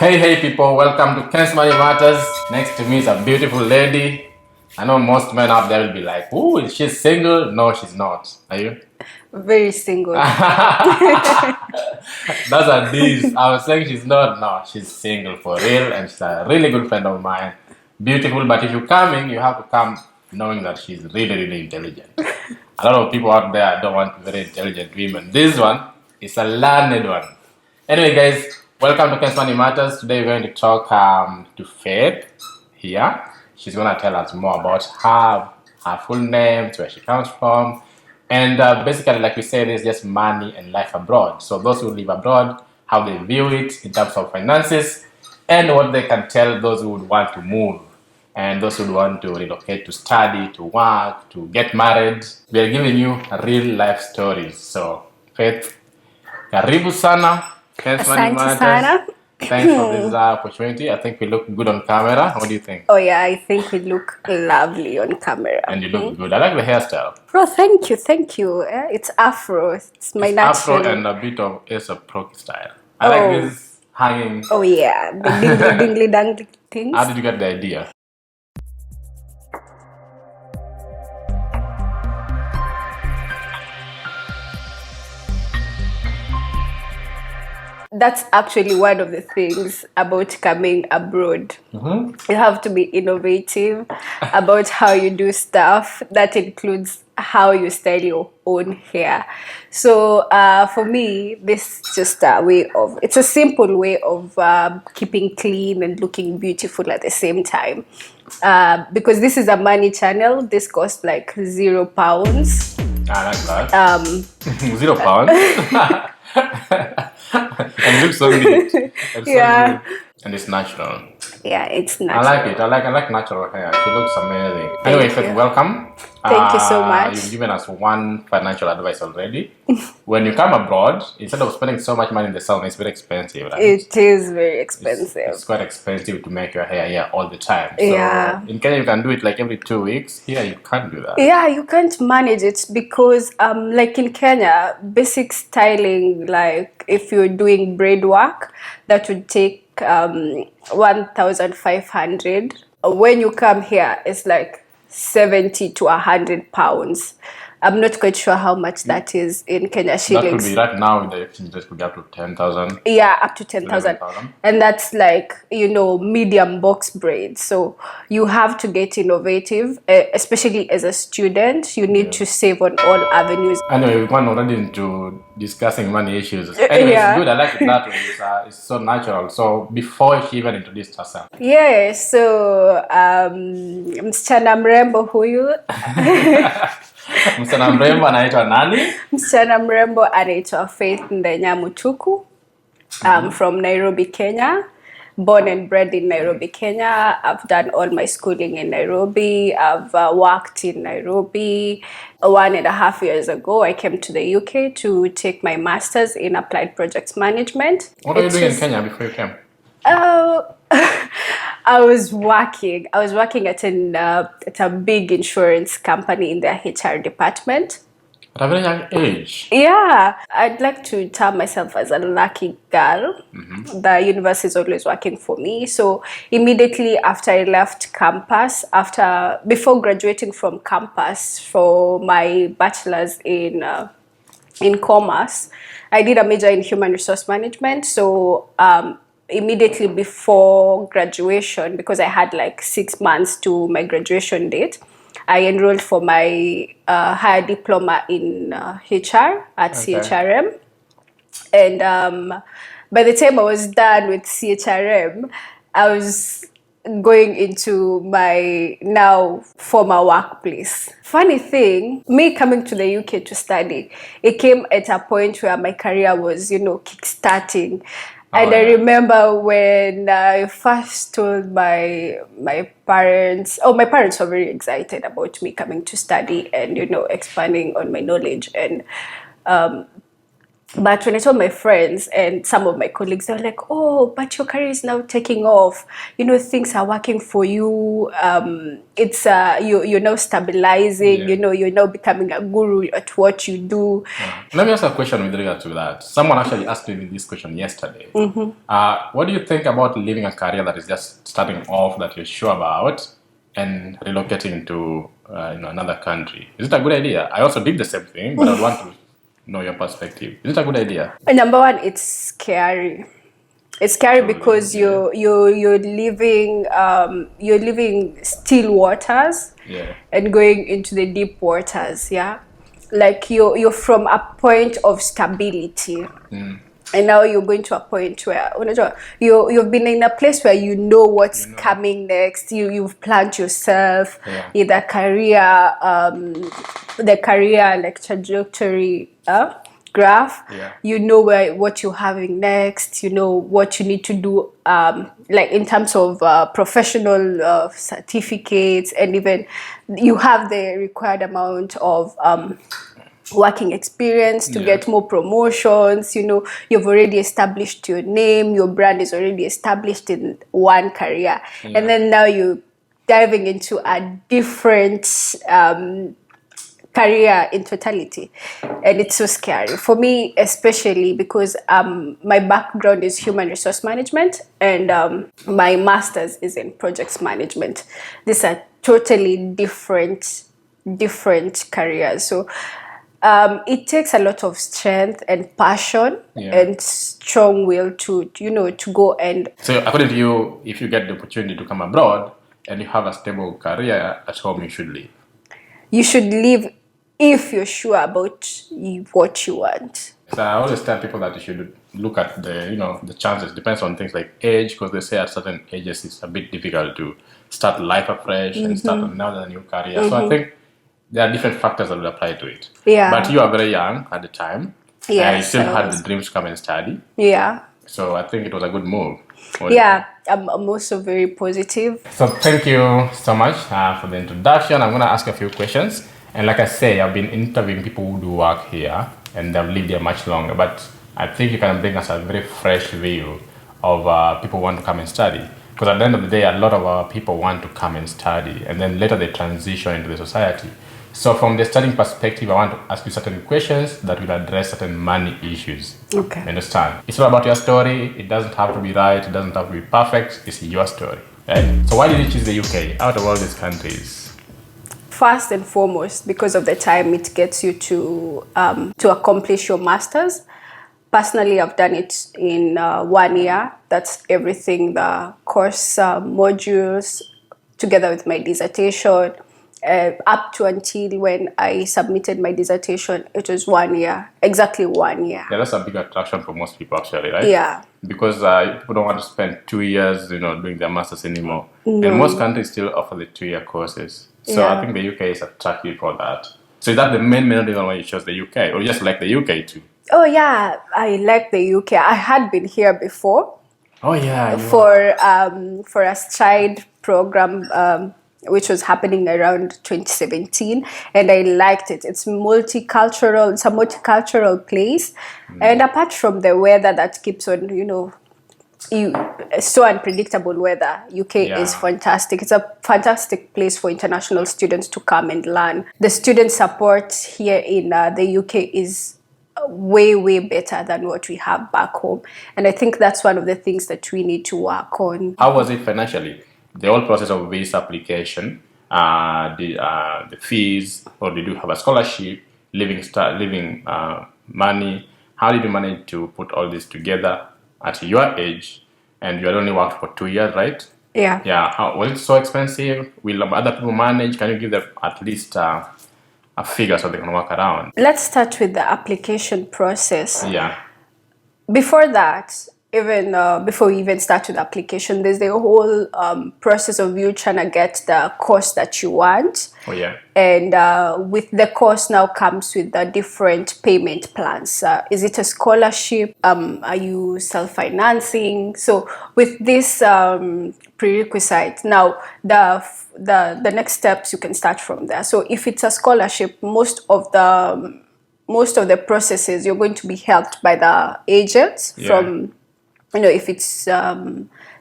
Hey people, welcome to Ken's Money Matters. Next to me is a beautiful lady. I know most men out there will be like, ooh, is she single? No, she's not. Are you? Very single. That's a diss. I was saying she's not. No, she's single for real and she's a really good friend of mine. Beautiful, but if you're coming, you have to come knowing that she's really intelligent. A lot of people out there don't want very intelligent women. This one is a learned one. Anyway, guys, welcome to Ken's Money Matters. Today we're going to talk to Faith here. She's going to tell us more about her full name, where she comes from, and basically, like we said, it's just money and life abroad. So those who live abroad, how they view it in terms of finances, and what they can tell those who would want to move, and those who want to relocate, to study, to work, to get married. We are giving you real life stories. So, Faith, karibu sana. Ken's Money Asante Matters. sana. Thanks for this opportunity. I think we look good on camera. What do you think? Oh yeah, I think we look lovely on camera. And you look good. I like the hairstyle. Oh, thank you. It's Afro. It's my natural. Afro and a bit of Aesop Rocky style. I like this hanging. Oh yeah, the dingly dangly things. How did you get the idea? That's actually one of the things about coming abroad. You have to be innovative about how you do stuff. That includes how you style your own hair. So for me, this is just a way of, it's a simple way of keeping clean and looking beautiful at the same time. Because this is a money channel, this costs like £0. I like that. £0. And it looks so good. It's Yeah. so good. And it's natural. Yeah, it's natural. I like it. I like natural hair. She looks amazing. Anyway, Faith, welcome. Thank you so much. You've given us one financial advice already. When you come abroad, instead of spending so much money in the salon, it's very expensive, right? It is very expensive. It's quite expensive to make your hair here all the time. So Yeah. in Kenya, you can do it like every 2 weeks. Here, you can't do that. Yeah, you can't manage it because, like in Kenya, basic styling, like if you're doing braid work, that would take 1,500. When you come here, it's like 70 to 100 pounds. I'm not quite sure how much that is in Kenya shillings. That could be right now in the exchange rate could be up to 10,000. Yeah, up to 10,000. And that's like, medium box braids. So you have to get innovative, especially as a student. You need to save on all avenues. Anyway, we've gone already into discussing money issues. Anyway, it's good. I like it that way. It's so natural. So before she even introduced herself. Yeah, so msichana mrembo huyu. Msichana mrembo anaitwa nani? Msichana mrembo anaitwa Faith Ndenyamutuku. I'm from Nairobi, Kenya. Born and bred in Nairobi, Kenya. I've done all my schooling in Nairobi. I've worked in Nairobi. 1.5 years ago, I came to the UK to take my master's in applied projects management. What were you doing in Kenya before you came? I was working at a big insurance company in their HR department. At a very young age. Yeah, I'd like to term myself as a lucky girl. The universe is always working for me. So immediately after I left campus, before graduating from campus for my bachelor's in commerce, I did a major in human resource management. So immediately before graduation, because I had like 6 months to my graduation date, I enrolled for my higher diploma in HR at CHRM. And by the time I was done with CHRM, I was going into my now former workplace. Funny thing, me coming to the UK to study, it came at a point where my career was, kickstarting. And I remember when I first told my parents, my parents were very excited about me coming to study and, expanding on my knowledge. And But when I told my friends and some of my colleagues, they were like, "Oh, but your career is now taking off. You know, things are working for you. It's you're now stabilizing. Yeah. You know, you're now becoming a guru at what you do." Let me ask a question with regard to that. Someone actually asked me this question yesterday. What do you think about living a career that is just starting off that you're sure about and relocating to another country? Is it a good idea? I also did the same thing, but I would want to know your perspective. Is it a good idea? Number one, it's scary. It's scary Totally, because yeah. you're living still waters Yeah. and going into the deep waters. Yeah, like you're from a point of stability. And now you're going to a point where you've been in a place where you know what's coming next. You've planned yourself in the career like trajectory graph. You know what you're having next. You know what you need to do, like in terms of professional certificates, and even you have the required amount of working experience to get more promotions. You know, you've already established your name, your brand is already established in one career, and then now you're diving into a different career in totality, and it's so scary for me, especially because my background is human resource management, and my master's is in projects management. These are totally different careers. So it takes a lot of strength and passion and strong will to go. And So according to you, if you get the opportunity to come abroad and you have a stable career at home, you should leave. You should leave if you're sure about what you want. So I always tell people that you should look at the chances. Depends on things like age, because they say at certain ages it's a bit difficult to start life afresh and start another new career. So I think there are different factors that will apply to it. Yeah. But you are very young at the time. Yes, And you still I had was. the dreams to come and study. Yeah. So I think it was a good move. What do you Yeah, I'm also very positive. So thank you so much for the introduction. I'm going to ask you a few questions. And like I say, I've been interviewing people who do work here and they've lived here much longer. But I think you can bring us a very fresh view of people who want to come and study. Because at the end of the day, a lot of our people want to come and study and then later they transition into the society. So from the studying perspective, I want to ask you certain questions that will address certain money issues. Okay. Understand? It's all about your story. It doesn't have to be right. It doesn't have to be perfect. It's your story. Right? So why did you choose the UK out of all these countries? First and foremost, because of the time it gets you to accomplish your master's. Personally, I've done it in 1 year. That's everything, the course modules, together with my dissertation. Up to until when I submitted my dissertation, it was 1 year, exactly 1 year. Yeah, that's a big attraction for most people actually, right? Yeah. Because people don't want to spend 2 years, doing their masters anymore. And most countries still offer the 2-year courses. So I think the UK is attractive for that. So is that the main reason why you chose the UK, or you just like the UK too? Oh yeah, I like the UK. I had been here before. Oh yeah. For a stride program, which was happening around 2017, and I liked it. It's multicultural. It's a multicultural place, and apart from the weather that keeps on, so unpredictable weather, UK is fantastic. It's a fantastic place for international students to come and learn. The student support here in the UK is way better than what we have back home, and I think that's one of the things that we need to work on. How was it financially? The whole process of visa application, the fees, or did you have a scholarship, living money? How did you manage to put all this together at your age? And you had only worked for 2 years, right? Yeah. Yeah. How, was it so expensive? Will other people manage? Can you give them at least a figure so they can work around? Let's start with the application process. Yeah. Before that, even before we even start with the application, there's the whole process of you trying to get the course that you want. Oh yeah. And with the course now comes with the different payment plans. Is it a scholarship? Are you self-financing? So with this prerequisite, now the next steps you can start from there. So if it's a scholarship, most of the most of the processes, you're going to be helped by the agents from, if it's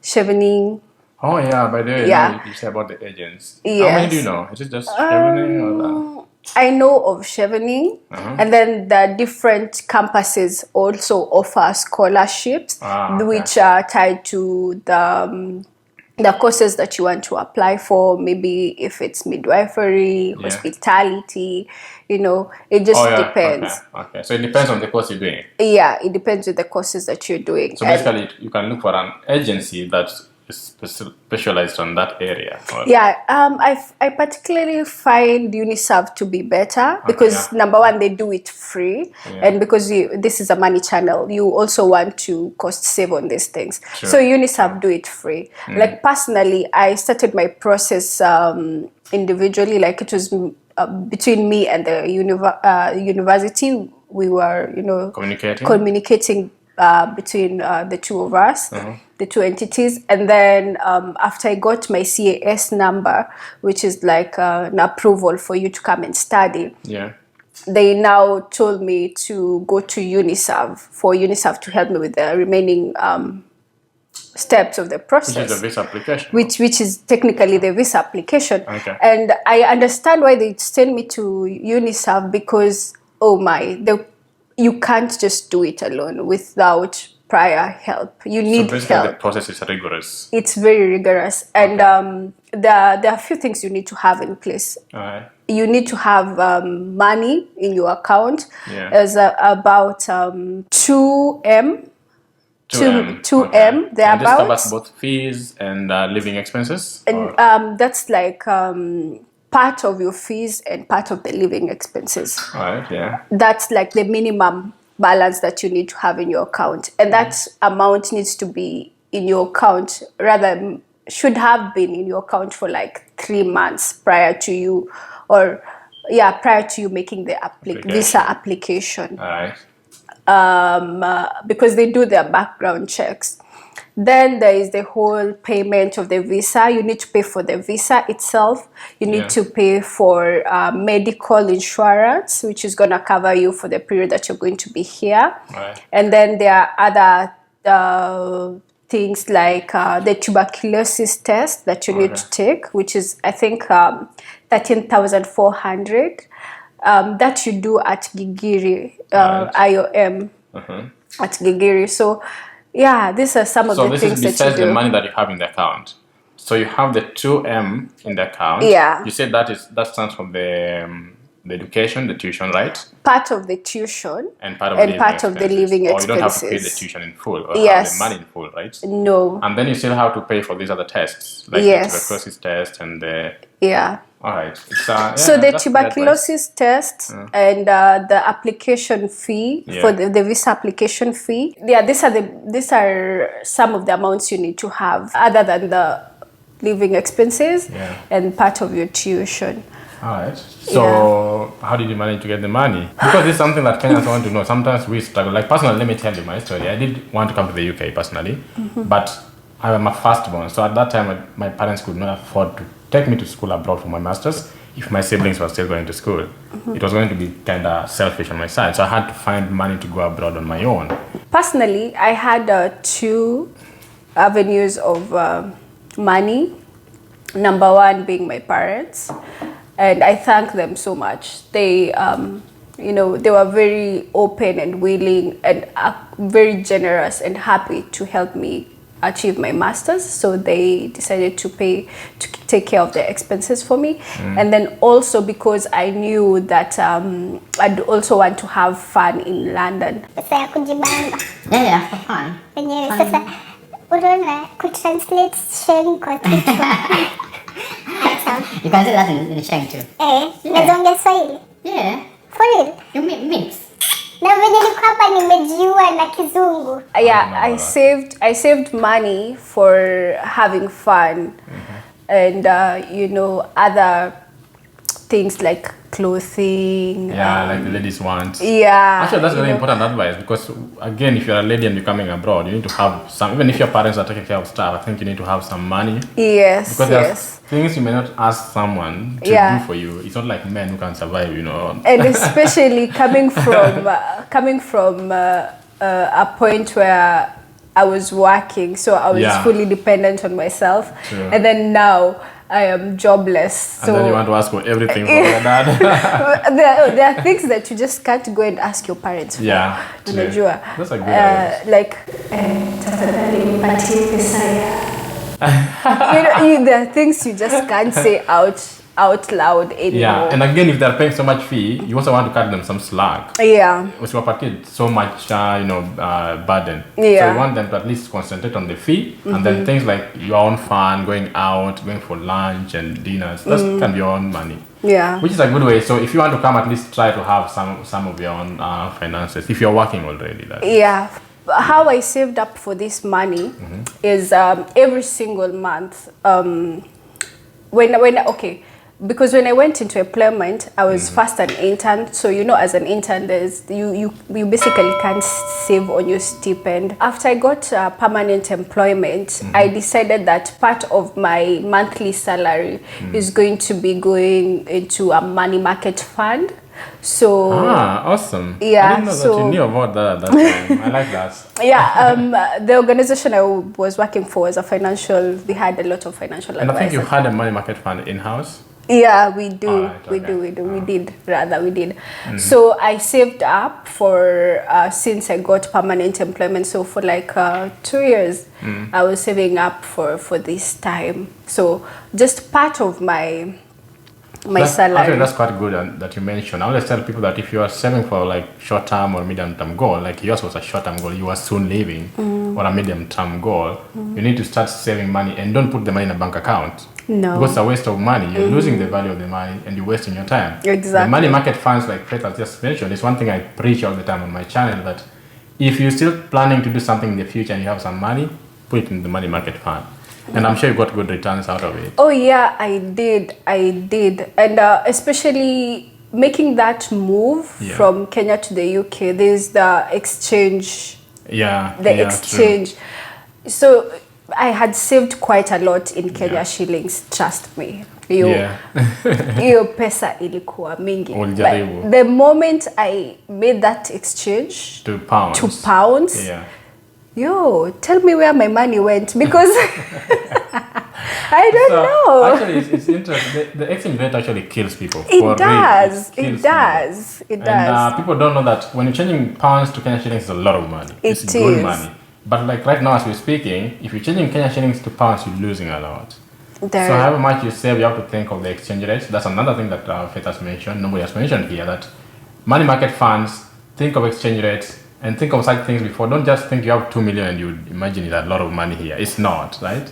chevening. Oh yeah, by the way, now you say about the agents. How many do you know? Is it just chevening or that? I know of chevening, and then the different campuses also offer scholarships, which are tied to the courses that you want to apply for. Maybe if it's midwifery, hospitality, it just depends. Okay, so it depends on the course you're doing. Yeah, it depends on the courses that you're doing. So basically, you can look for an agency that is specialized on that area. I particularly find UNICEF to be better because number one, they do it free, and because this is a money channel, you also want to cost save on these things. So UNICEF do it free. Like personally, I started my process individually. Like it was between me and the university. We were communicating between the two of us, the two entities. And then after I got my CAS number, which is like an approval for you to come and study, they now told me to go to UNICEF for UNICEF to help me with the remaining steps of the process. Which is the visa application. Which is technically the visa application. And I understand why they send me to UNICEF because, you can't just do it alone without prior help. You need help. The process is rigorous. It's very rigorous. And there are a few things you need to have in place. You need to have money in your account. There's about 2M. 2M, thereabouts. And this covers both fees and living expenses? And that's like part of your fees and part of the living expenses. That's like the minimum balance that you need to have in your account. And that amount needs to be in your account, rather should have been in your account for like 3 months prior to you, prior to you making the visa application. Because they do their background checks. Then there is the whole payment of the visa. You need to pay for the visa itself. You need to pay for medical insurance, which is going to cover you for the period that you're going to be here. And then there are other things like the tuberculosis test that you need to take, which is, I think, 13,400. That you do at Gigiri, IOM at Gigiri. So, these are some of the things that you do. So this is besides the money that you have in the account. So you have the 2M in the account. You said that stands for the education, the tuition, right? Part of the tuition and part of the living expenses. Or you don't have to pay the tuition in full or have the money in full, right? No. And then you still have to pay for these other tests, like the tuberculosis test and the... All right. So the tuberculosis test and the application fee for the visa application fee. These are some of the amounts you need to have, other than the living expenses and part of your tuition. All right. So how did you manage to get the money? Because it's something that Kenyans want to know. Sometimes we struggle. Like personally, let me tell you my story. I did want to come to the UK personally, but I am a firstborn. So at that time, my parents could not afford to take me to school abroad for my master's if my siblings were still going to school. It was going to be kind of selfish on my side. So I had to find money to go abroad on my own. Personally, I had 2 avenues of money. Number one being my parents. And I thank them so much. They, they were very open and willing and very generous and happy to help me achieve my master's. So they decided to take care of the expenses for me. And then also because I knew that I'd also want to have fun in London. Sasa kujibamba. Yeah, for fun. Sasa unaona translate sharing kwa kichwa. You can say that in Sheng too. Nazongea Swahili. Yeah. For real? You mix. Na venye niko hapa nimejiua na kizungu. I saved money for having fun and other things like clothing. Yeah, like the ladies want. Yeah. Actually, that's you very know. important advice because, again, if you're a lady and you're coming abroad, you need to have some, even if your parents are taking care of stuff, I think you need to have some money. Yes, Because there are yes. things you may not ask someone to Yeah. do for you. It's not like men who can survive, you know. And especially coming from a point where I was working, so I was Yeah. fully dependent on myself. True. And then now I am jobless. And then you want to ask for everything from your dad. there are things that you just can't go and ask your parents for. Yeah, true. Unajua. That's a good advice. Like tafadhali nipatie pesa ya. There are things you just can't say out loud anymore. Yeah, and again, if they're paying so much fee, you also want to cut them some slack. Yeah. Usiwapatie so much, burden. Yeah. So you want them to at least concentrate on the fee, and then things like your own fun, going out, going for lunch and dinners, that can be your own money. Yeah. Which is a good way. So if you want to come, at least try to have some of your own finances. If you're working already, that is. Yeah. How I saved up for this money is every single month. Because when I went into employment, I was first an intern. So as an intern, there's you basically can't save on your stipend. After I got permanent employment, I decided that part of my monthly salary is going to be going into a money market fund. So awesome. Yeah, I didn't know that so- you knew about that time. I like that. yeah, the organization I was working for was they had a lot of financial And I think advice. you had a money market fund in-house. Yeah, we do. Alright, We okay. do. We did. So I saved up for since I got permanent employment. So for like 2 years, I was saving up for this time. So just part of my Actually, salary. that's quite good that you mentioned. I always tell people that if you are saving for like short-term or medium-term goal, like yours was a short-term goal, you are soon leaving, or a medium-term goal, you need to start saving money and don't put the money in a bank account. No. Because it's a waste of money. You're losing the value of the money and you're wasting your time. Exactly. The money market funds, like Fred has just mentioned, is one thing I preach all the time on my channel, that if you're still planning to do something in the future and you have some money, put it in the money market fund. And I'm sure you got good returns out of it. Oh yeah, I did, and especially making that move from Kenya to the UK. There's the exchange. Yeah. Exchange. So I had saved quite a lot in Kenya shillings. Trust me. Hiyo pesa ilikuwa mingi. Ulijaribu. But the moment I made that exchange to pounds. Yeah. Tell me where my money went, because I don't know. Actually, it's interesting. The exchange rate actually kills people. It does. It does. And people don't know that when you're changing pounds to Kenya shillings, it's a lot of money. It's good money. But like right now, as we're speaking, if you're changing Kenya shillings to pounds, you're losing a lot. So however much you save, you have to think of the exchange rates. That's another thing that Faith has mentioned. Nobody has mentioned here, that money market funds, think of exchange rates, and think of such things before. Don't just think you have 2 million and you imagine it's a lot of money here. It's not, right?